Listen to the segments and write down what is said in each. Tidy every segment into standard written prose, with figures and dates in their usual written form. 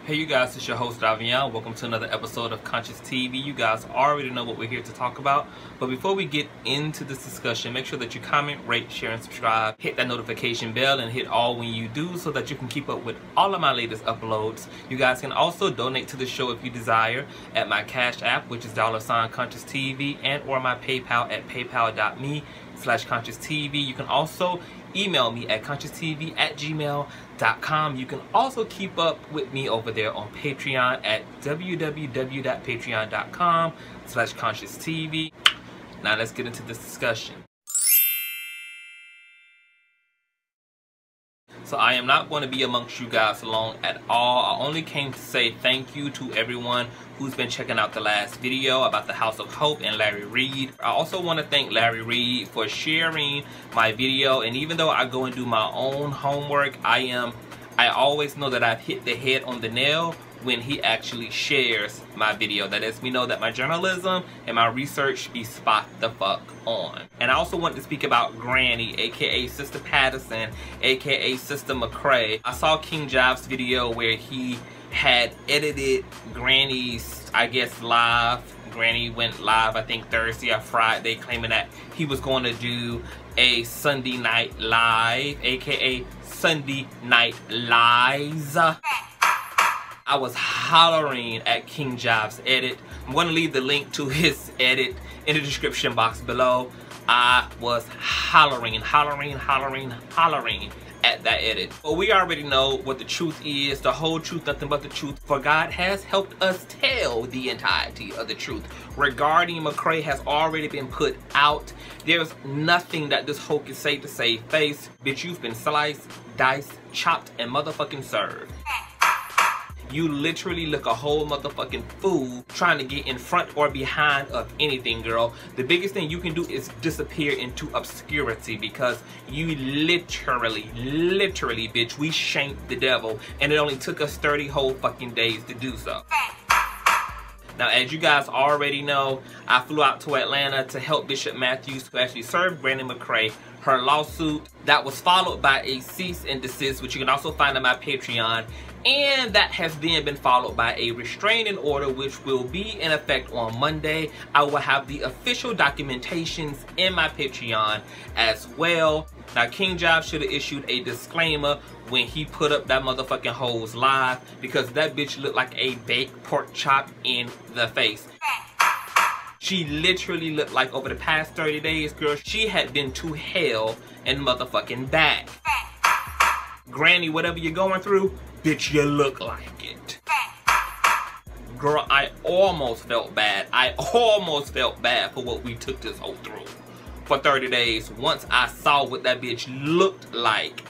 Hey you guys, it's your host Davian. Welcome to another episode of Consciouztv. You guys already know what we're here to talk about, but before we get into this discussion, make sure that you comment, rate, share, and subscribe. Hit that notification bell and hit all when you do so that you can keep up with all of my latest uploads. You guys can also donate to the show if you desire at my Cash App, which is $Consciouztv, and or my PayPal at paypal.me/Consciouztv. You can also email me at consciouztv@gmail.com. You can also keep up with me over there on Patreon at www.patreon.com/consciouztv. Now let's get into this discussion. So I am not going to be amongst you guys long at all. I only came to say thank you to everyone who's been checking out the last video about the House of Hope and Larry Reed. I also want to thank Larry Reed for sharing my video, and even though I go and do my own homework, I always know that I've hit the head on the nail when he actually shares my video. That lets me know that my journalism and my research be spot the fuck on. And I also want to speak about Granny, aka SISTA Patterson, aka Sister McCray. I saw King Job's video where he had edited Granny's, I guess, live. Granny went live, I think Thursday or Friday, claiming that he was going to do a Sunday Night Live, aka Sunday Night Lies. I was hollering at King Job's edit. I'm going to leave the link to his edit in the description box below. I was hollering at that edit. But we already know what the truth is, the whole truth, nothing but the truth. For God has helped us tell the entirety of the truth. Regarding McCray has already been put out. There's nothing that this hoe can say to save face. Bitch, you've been sliced, diced, chopped, and motherfucking served. You literally look a whole motherfucking fool trying to get in front or behind of anything, girl. The biggest thing you can do is disappear into obscurity, because you literally, bitch, we shanked the devil, and it only took us 30 whole fucking days to do so. Now, as you guys already know, I flew out to Atlanta to help Bishop Matthews, who actually served Granny McCray, her lawsuit. That was followed by a cease and desist, which you can also find on my Patreon. And that has then been followed by a restraining order, which will be in effect on Monday. I will have the official documentations in my Patreon as well. Now, King Job should have issued a disclaimer when he put up that motherfucking hoes live, because that bitch looked like a baked pork chop in the face. She literally looked like, over the past 30 days, girl, she had been to hell and motherfucking back. Granny, whatever you're going through, bitch, you look like it. Girl, I almost felt bad. I almost felt bad for what we took this hoe through for 30 days. Once I saw what that bitch looked like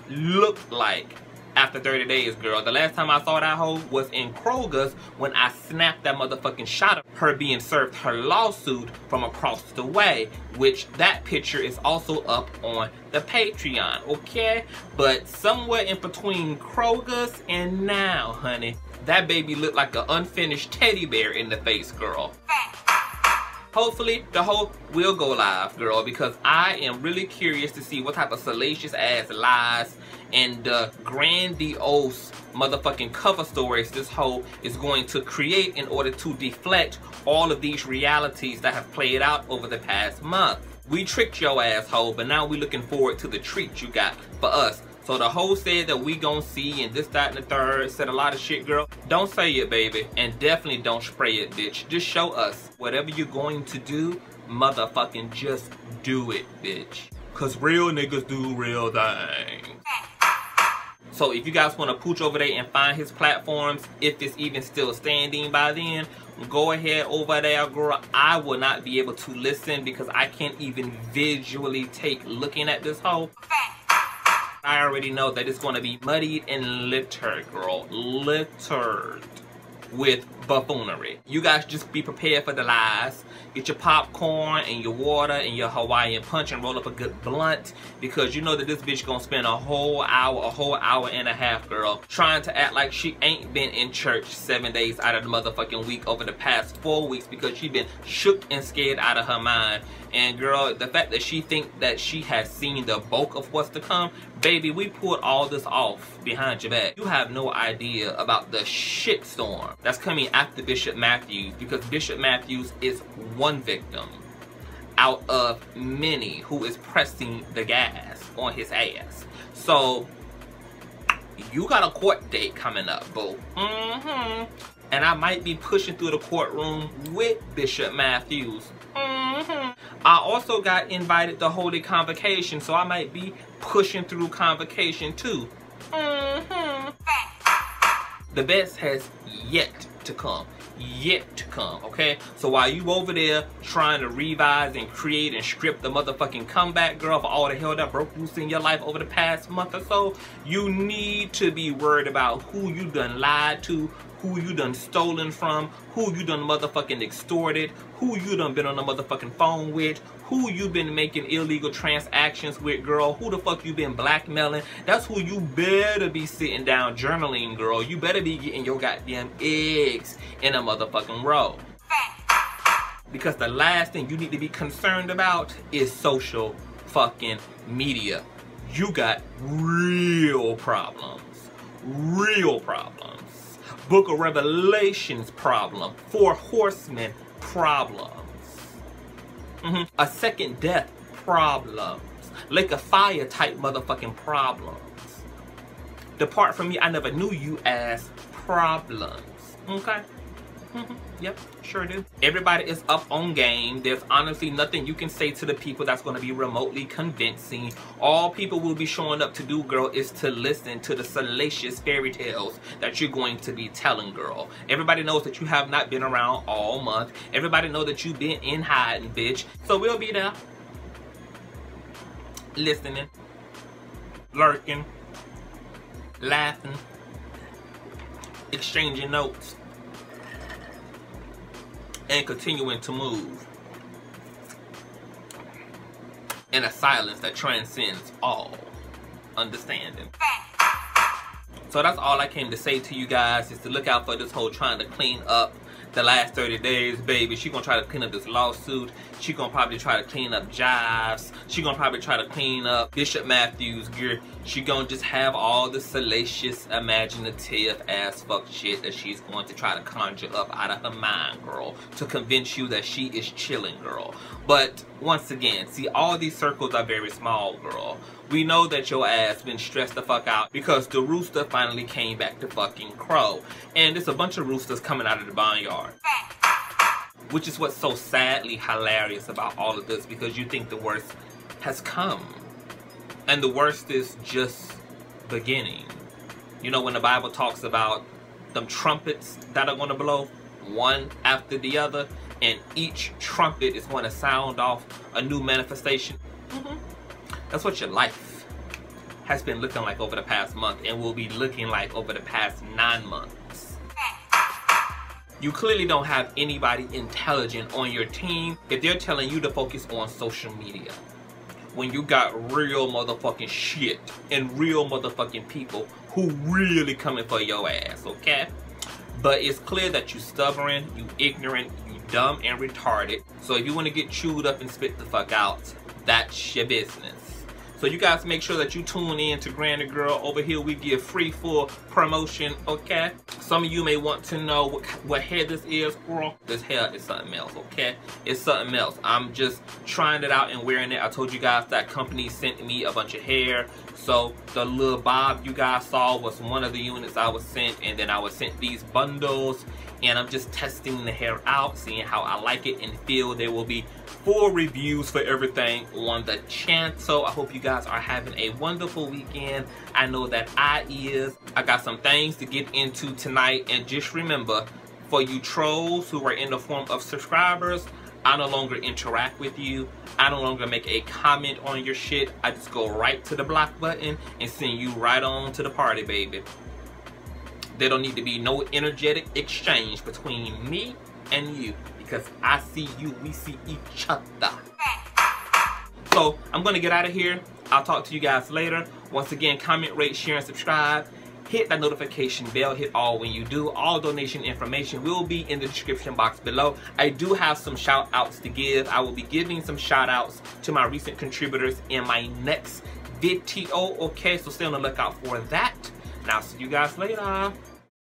after 30 days, girl. The last time I saw that hoe was in Kroger's when I snapped that motherfucking shot of her being served her lawsuit from across the way, which that picture is also up on the Patreon, okay? But somewhere in between Kroger's and now, honey, that baby looked like an unfinished teddy bear in the face, girl. Hopefully, the hoe will go live, girl, because I am really curious to see what type of salacious ass lies and grandiose motherfucking cover stories this hoe is going to create in order to deflect all of these realities that have played out over the past month. We tricked your asshole, but now we looking forward to the treat you got for us. So the hoe said that we gon' see and this, that, and the third, said a lot of shit, girl. Don't say it, baby, and definitely don't spray it, bitch. Just show us whatever you're going to do, motherfucking just do it, bitch. Cause real niggas do real things. So if you guys want to pooch over there and find his platforms, if it's even still standing by then, go ahead over there, girl. I will not be able to listen because I can't even visually take looking at this hoe. I already know that it's going to be muddied and littered, girl. Littered. with buffoonery. You guys just be prepared for the lies. Get your popcorn and your water and your Hawaiian punch and roll up a good blunt, because you know that this bitch gonna spend a whole hour and a half, girl, trying to act like she ain't been in church 7 days out of the motherfucking week over the past 4 weeks, because she been shook and scared out of her mind. And girl, the fact that she think that she has seen the bulk of what's to come, baby, we pulled all this off behind your back. You have no idea about the shitstorm that's coming after Bishop Matthews, because Bishop Matthews is one victim out of many who is pressing the gas on his ass. So you got a court date coming up, boo. And I might be pushing through the courtroom with Bishop Matthews. I also got invited to Holy Convocation, so I might be pushing through Convocation too. The best has yet to come. Yet to come, okay? So while you over there trying to revise and create and script the motherfucking comeback, girl, for all the hell that broke loose in your life over the past month or so, you need to be worried about who you done lied to, who you done stolen from, who you done motherfucking extorted, who you done been on the motherfucking phone with, who you been making illegal transactions with, girl, who the fuck you been blackmailing. That's who you better be sitting down journaling, girl. You better be getting your goddamn eggs in a motherfucking row. Because the last thing you need to be concerned about is social fucking media. You got real problems. Real problems. Book of Revelations problem. 4 Horsemen problems. A second death problems. Lake of Fire type motherfucking problems. Depart from me, I never knew you as problems. Okay? Yep, sure do. Everybody is up on game. There's honestly nothing you can say to the people that's going to be remotely convincing. All people will be showing up to do, girl, is to listen to the salacious fairy tales that you're going to be telling, girl. Everybody knows that you have not been around all month. Everybody knows that you've been in hiding, bitch. So we'll be there. Listening. Lurking. Laughing. Exchanging notes. And continuing to move in a silence that transcends all understanding. So that's all I came to say to you guys, is to look out for this whole trying to clean up the last 30 days, baby. She gonna try to clean up this lawsuit. She gonna probably try to clean up Jives. She gonna probably try to clean up Bishop Matthews' gear. She gonna just have all the salacious, imaginative ass fuck shit that she's going to try to conjure up out of her mind, girl, to convince you that she is chilling, girl. But once again, see, all these circles are very small, girl. We know that your ass been stressed the fuck out because the rooster finally came back to fucking crow. And there's a bunch of roosters coming out of the barnyard. Which is what's so sadly hilarious about all of this, because you think the worst has come. And the worst is just beginning. You know, when the Bible talks about them trumpets that are going to blow, one after the other, and each trumpet is going to sound off a new manifestation. That's what your life has been looking like over the past month, and will be looking like over the past 9 months. You clearly don't have anybody intelligent on your team if they're telling you to focus on social media, when you got real motherfucking shit and real motherfucking people who really coming for your ass, okay? But it's clear that you stubborn, you ignorant, you dumb and retarded. So if you want to get chewed up and spit the fuck out, that's your business. So you guys make sure that you tune in to Granny Girl. Over here we give free full promotion, okay? Some of you may want to know what hair this is, girl. This hair is something else, okay? It's something else. I'm just trying it out and wearing it. I told you guys that company sent me a bunch of hair. So the little bob you guys saw was one of the units I was sent, and then I was sent these bundles, and I'm just testing the hair out, seeing how I like it and feel. There will be full reviews for everything on the channel. So I hope you guys are having a wonderful weekend. I know that I is. I got some things to get into tonight, and just remember, for you trolls who are in the form of subscribers, I no longer interact with you. I no longer make a comment on your shit. I just go right to the block button and send you right on to the party, baby. There don't need to be no energetic exchange between me and you, because I see you, we see each other. So I'm gonna get out of here. I'll talk to you guys later. Once again, comment, rate, share, and subscribe. Hit that notification bell, hit all when you do. All donation information will be in the description box below. I do have some shout outs to give. I will be giving some shout outs to my recent contributors in my next video, okay? So stay on the lookout for that. And I'll see you guys later.